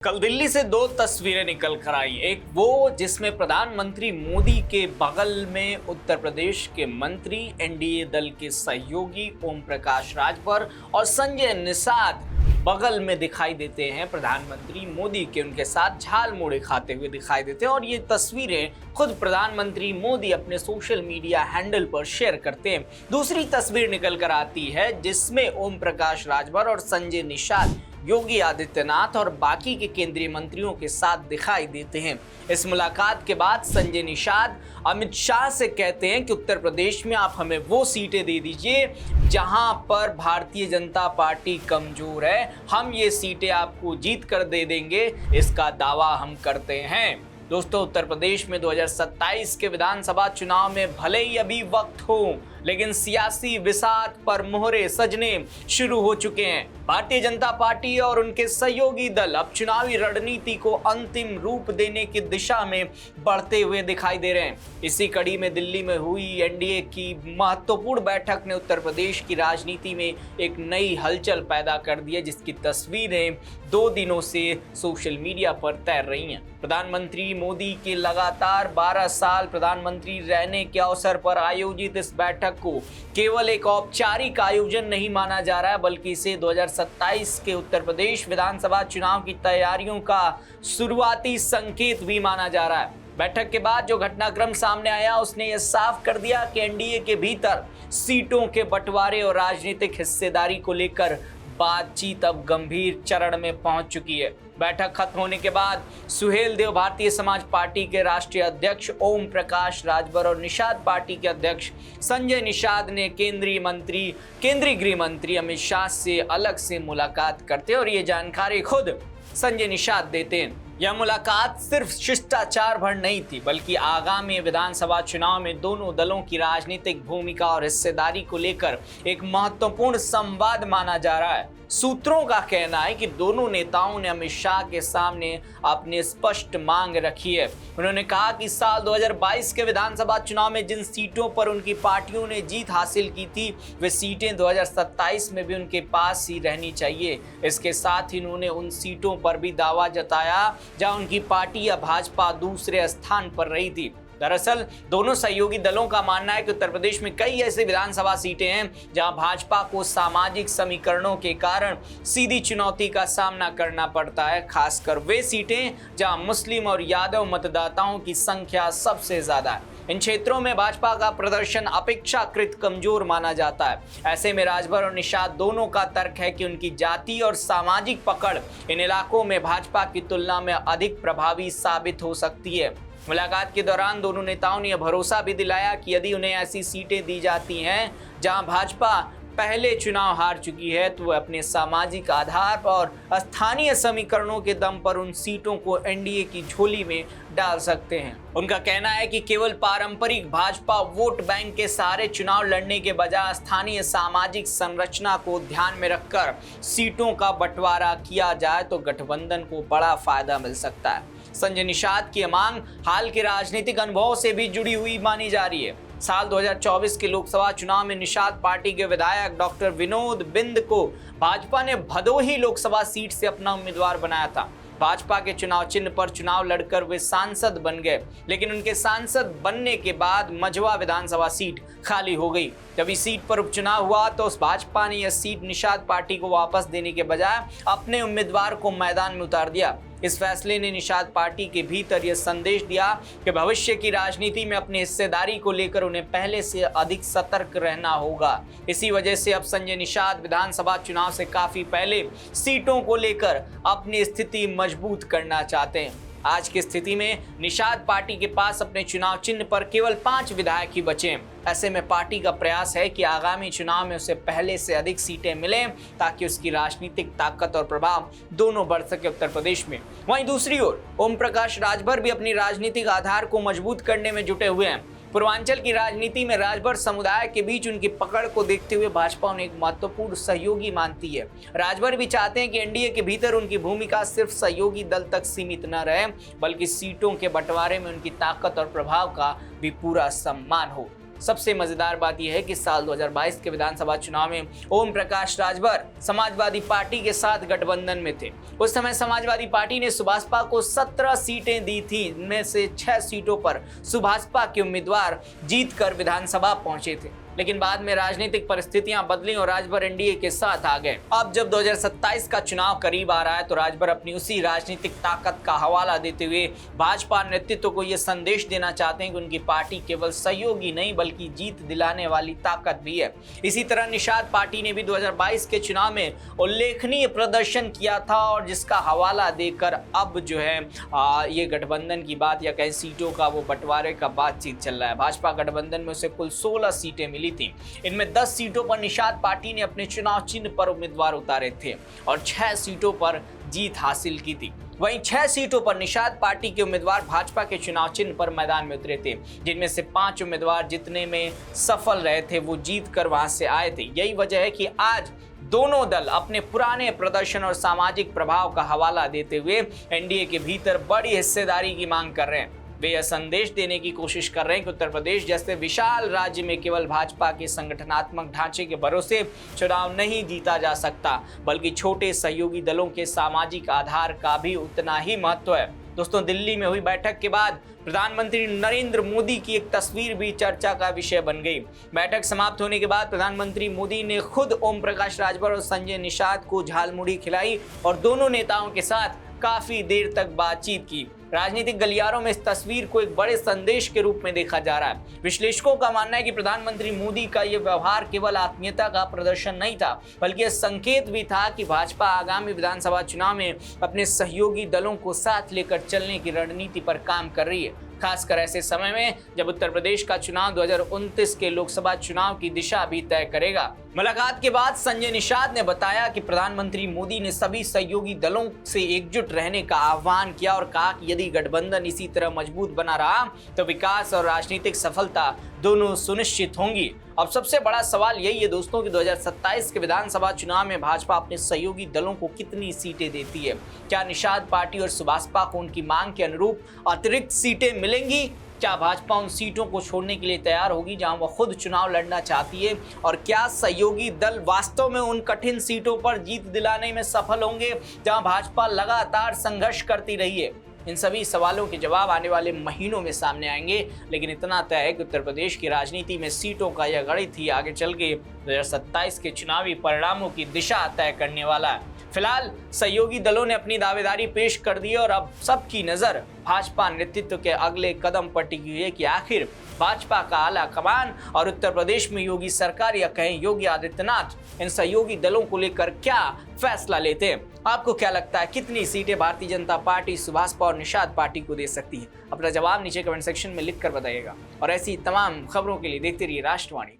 कल दिल्ली से दो तस्वीरें निकल कर आई। एक वो जिसमें प्रधानमंत्री मोदी के बगल में उत्तर प्रदेश के मंत्री, एनडीए दल के सहयोगी ओम प्रकाश राजभर और संजय निषाद बगल में दिखाई देते हैं। प्रधानमंत्री मोदी के उनके साथ झाल मोड़े खाते हुए दिखाई देते हैं और ये तस्वीरें खुद प्रधानमंत्री मोदी अपने सोशल मीडिया हैंडल पर शेयर करते हैं। दूसरी तस्वीर निकल कर आती है जिसमें ओम प्रकाश राजभर और संजय निषाद योगी आदित्यनाथ और बाकी के केंद्रीय मंत्रियों के साथ दिखाई देते हैं। इस मुलाकात के बाद संजय निषाद अमित शाह से कहते हैं कि उत्तर प्रदेश में आप हमें वो सीटें दे दीजिए जहां पर भारतीय जनता पार्टी कमजोर है, हम ये सीटें आपको जीत कर दे देंगे, इसका दावा हम करते हैं। दोस्तों, उत्तर प्रदेश में 2027 के विधानसभा चुनाव में भले ही अभी वक्त हो, लेकिन सियासी बिसात पर मोहरे सजने शुरू हो चुके हैं। भारतीय जनता पार्टी और उनके सहयोगी दल अब चुनावी रणनीति को अंतिम रूप देने की दिशा में बढ़ते हुए दिखाई दे रहे हैं। इसी कड़ी में दिल्ली में हुई एनडीए की महत्वपूर्ण बैठक ने उत्तर प्रदेश की राजनीति में एक नई हलचल पैदा कर दी है, जिसकी तस्वीरें 2 दिनों से सोशल मीडिया पर तैर रही हैं। प्रधानमंत्री मोदी के लगातार 12 साल प्रधानमंत्री रहने के अवसर पर आयोजित इस बैठक को केवल एक औपचारिक आयोजन नहीं माना जा रहा है, बल्कि इसे 2027 के उत्तर प्रदेश विधानसभा चुनाव की तैयारियों का शुरुआती संकेत भी माना जा रहा है। बैठक के बाद जो घटनाक्रम सामने आया उसने यह साफ कर दिया कि एनडीए के भीतर सीटों के बंटवारे और राजनीतिक हिस्सेदारी को लेकर बातचीत अब गंभीर चरण में पहुंच चुकी है। बैठक खत्म होने के बाद सुहेल देव भारतीय समाज पार्टी के राष्ट्रीय अध्यक्ष ओम प्रकाश राजभर और निषाद पार्टी के अध्यक्ष संजय निषाद ने केंद्रीय गृह मंत्री अमित शाह से अलग से मुलाकात करते और ये जानकारी खुद संजय निषाद देते हैं। यह मुलाकात सिर्फ शिष्टाचार भर नहीं थी, बल्कि आगामी विधानसभा चुनाव में दोनों दलों की राजनीतिक भूमिका और हिस्सेदारी को लेकर एक महत्वपूर्ण संवाद माना जा रहा है। सूत्रों का कहना है कि दोनों नेताओं ने अमित शाह के सामने अपनी स्पष्ट मांग रखी है। उन्होंने कहा कि साल 2022 के विधानसभा चुनाव में जिन सीटों पर उनकी पार्टियों ने जीत हासिल की थी, वे सीटें 2027 में भी उनके पास ही रहनी चाहिए। इसके साथ ही उन्होंने उन सीटों पर भी दावा जताया जहां उनकी पार्टी या भाजपा दूसरे स्थान पर रही थी। दरअसल दोनों सहयोगी दलों का मानना है कि उत्तर प्रदेश में कई ऐसे विधानसभा सीटें हैं जहां भाजपा को सामाजिक समीकरणों के कारण सीधी चुनौती का सामना करना पड़ता है, खासकर वे सीटें जहां मुस्लिम और यादव मतदाताओं की संख्या सबसे ज्यादा है। इन क्षेत्रों में भाजपा का प्रदर्शन अपेक्षाकृत कमजोर माना जाता है। ऐसे में राजभर और निषाद दोनों का तर्क है कि उनकी जाति और सामाजिक पकड़ इन इलाकों में भाजपा की तुलना में अधिक प्रभावी साबित हो सकती है। मुलाकात के दौरान दोनों नेताओं ने यह भरोसा भी दिलाया कि यदि उन्हें ऐसी सीटें दी जाती हैं जहां भाजपा पहले चुनाव हार चुकी है, तो वे अपने सामाजिक आधार और स्थानीय समीकरणों के दम पर उन सीटों को एनडीए की झोली में डाल सकते हैं। उनका कहना है कि केवल पारंपरिक भाजपा वोट बैंक के सहारे चुनाव लड़ने के बजाय स्थानीय सामाजिक संरचना को ध्यान में रखकर सीटों का बंटवारा किया जाए तो गठबंधन को बड़ा फायदा मिल सकता है। संजय निषाद की मांग हाल के राजनीतिक अनुभव से भी जुड़ी हुई मानी जा रही है। साल 2024 के लोकसभा चुनाव में निषाद पार्टी के विधायक डॉक्टर विनोद बिंद को भाजपा ने भदोही लोकसभा सीट से अपना उम्मीदवार बनाया था। भाजपा के चुनाव चिन्ह पर चुनाव लड़कर वे सांसद बन गए, लेकिन उनके सांसद बनने के बाद मझवा विधानसभा सीट खाली हो गई। जब इस सीट पर उपचुनाव हुआ तो उस भाजपा ने यह सीट निषाद पार्टी को वापस देने के बजाय अपने उम्मीदवार को मैदान में उतार दिया। इस फैसले ने निषाद पार्टी के भीतर यह संदेश दिया कि भविष्य की राजनीति में अपनी हिस्सेदारी को लेकर उन्हें पहले से अधिक सतर्क रहना होगा। इसी वजह से अब संजय निषाद विधानसभा चुनाव से काफी पहले सीटों को लेकर अपनी स्थिति मजबूत करना चाहते हैं। आज की स्थिति में निषाद पार्टी के पास अपने चुनाव चिन्ह पर केवल 5 विधायक ही बचे हैं। ऐसे में पार्टी का प्रयास है कि आगामी चुनाव में उसे पहले से अधिक सीटें मिलें ताकि उसकी राजनीतिक ताकत और प्रभाव दोनों बढ़ सके उत्तर प्रदेश में। वहीं दूसरी ओर ओम प्रकाश राजभर भी अपनी राजनीतिक आधार को मजबूत करने में जुटे हुए हैं। पूर्वांचल की राजनीति में राजभर समुदाय के बीच उनकी पकड़ को देखते हुए भाजपा उन्हें एक महत्वपूर्ण सहयोगी मानती है। राजभर भी चाहते हैं कि एनडीए के भीतर उनकी भूमिका सिर्फ सहयोगी दल तक सीमित न रहे, बल्कि सीटों के बंटवारे में उनकी ताकत और प्रभाव का भी पूरा सम्मान हो। सबसे मजेदार बात यह है कि साल 2022 के विधानसभा चुनाव में ओम प्रकाश राजभर समाजवादी पार्टी के साथ गठबंधन में थे। उस समय समाजवादी पार्टी ने सुभाषपा को 17 सीटें दी थी, इनमें से 6 सीटों पर सुभाषपा के उम्मीदवार जीतकर विधानसभा पहुंचे थे। लेकिन बाद में राजनीतिक परिस्थितियां बदली और राजभर एनडीए के साथ आ गए। अब जब 2027 का चुनाव करीब आ रहा है तो राजभर अपनी उसी राजनीतिक ताकत का हवाला देते हुए भाजपा नेतृत्व को यह संदेश देना चाहते हैं कि उनकी पार्टी केवल सहयोगी नहीं बल्कि जीत दिलाने वाली ताकत भी है। इसी तरह निषाद पार्टी ने भी 2022 के चुनाव में उल्लेखनीय प्रदर्शन किया था और जिसका हवाला देकर अब जो है ये गठबंधन की बात या कई सीटों का वो बंटवारे का बातचीत चल रहा है। भाजपा गठबंधन में उसे कुल 16 सीटें मिली थी। इनमें 10 सीटों पर निषाद पार्टी ने अपने चुनाव चिन्ह पर उम्मीदवार उतारे थे और 6 सीटों पर जीत हासिल की थी। वहीं 6 सीटों पर निषाद पार्टी के उम्मीदवार भाजपा के चुनाव चिन्ह पर मैदान में उतरे थे, जिनमें से 5 उम्मीदवार जितने में सफल रहे थे वो जीत कर वहां से आए थे। यही वजह है कि आज दोनों दल अपने पुराने प्रदर्शन और सामाजिक प्रभाव का हवाला देते हुए एनडीए के भीतर बड़ी हिस्सेदारी की मांग कर रहे हैं। वे यह संदेश देने की कोशिश कर रहे हैं कि उत्तर प्रदेश जैसे विशाल राज्य में केवल भाजपा के संगठनात्मक ढांचे के भरोसे चुनाव नहीं जीता जा सकता, बल्कि छोटे सहयोगी दलों के सामाजिक आधार का भी उतना ही महत्व है। दोस्तों, दिल्ली में हुई बैठक के बाद प्रधानमंत्री नरेंद्र मोदी की एक तस्वीर भी चर्चा का विषय बन गई। बैठक समाप्त होने के बाद प्रधानमंत्री मोदी ने खुद ओम प्रकाश राजभर और संजय निषाद को झालमुड़ी खिलाई और दोनों नेताओं के साथ काफी देर तक बातचीत की। राजनीतिक गलियारों में इस तस्वीर को एक बड़े संदेश के रूप में देखा जा रहा है। विश्लेषकों का मानना है कि प्रधानमंत्री मोदी का यह व्यवहार केवल आत्मीयता का प्रदर्शन नहीं था, बल्कि यह संकेत भी था कि भाजपा आगामी विधानसभा चुनाव में अपने सहयोगी दलों को साथ लेकर चलने की रणनीति पर काम कर रही है, खासकर ऐसे समय में जब उत्तर प्रदेश का चुनाव 2029 के लोकसभा चुनाव की दिशा भी तय करेगा। मुलाकात के बाद संजय निषाद ने बताया कि प्रधानमंत्री मोदी ने सभी सहयोगी दलों से एकजुट रहने का आह्वान किया और कहा कि यदि गठबंधन इसी तरह मजबूत बना रहा तो विकास और राजनीतिक सफलता दोनों सुनिश्चित होंगी। अब सबसे बड़ा सवाल यही है दोस्तों कि 2027 के विधानसभा चुनाव में भाजपा अपने सहयोगी दलों को कितनी सीटें देती है। क्या निषाद पार्टी और सुभाषपा को उनकी मांग के अनुरूप अतिरिक्त सीटें मिलेंगी? क्या भाजपा उन सीटों को छोड़ने के लिए तैयार होगी जहां वह खुद चुनाव लड़ना चाहती है? और क्या सहयोगी दल वास्तव में उन कठिन सीटों पर जीत दिलाने में सफल होंगे जहां भाजपा लगातार संघर्ष करती रही है? इन सभी सवालों के जवाब आने वाले महीनों में सामने आएंगे, लेकिन इतना तय है कि उत्तर प्रदेश की राजनीति में सीटों का यह गणित ही आगे चल के 2027 के चुनावी परिणामों की दिशा तय करने वाला है। फिलहाल सहयोगी दलों ने अपनी दावेदारी पेश कर दी और अब सबकी नजर भाजपा नेतृत्व के अगले कदम पर टिकी हुई है कि आखिर भाजपा का आला कमान और उत्तर प्रदेश में योगी सरकार या कहें योगी आदित्यनाथ इन सहयोगी दलों को लेकर क्या फैसला लेते हैं। आपको क्या लगता है कितनी सीटें भारतीय जनता पार्टी सुभाषपा और निषाद पार्टी को दे सकती है? अपना जवाब नीचे कमेंट सेक्शन में लिखकर बताइएगा और ऐसी तमाम खबरों के लिए देखते रहिए राष्ट्रवाणी।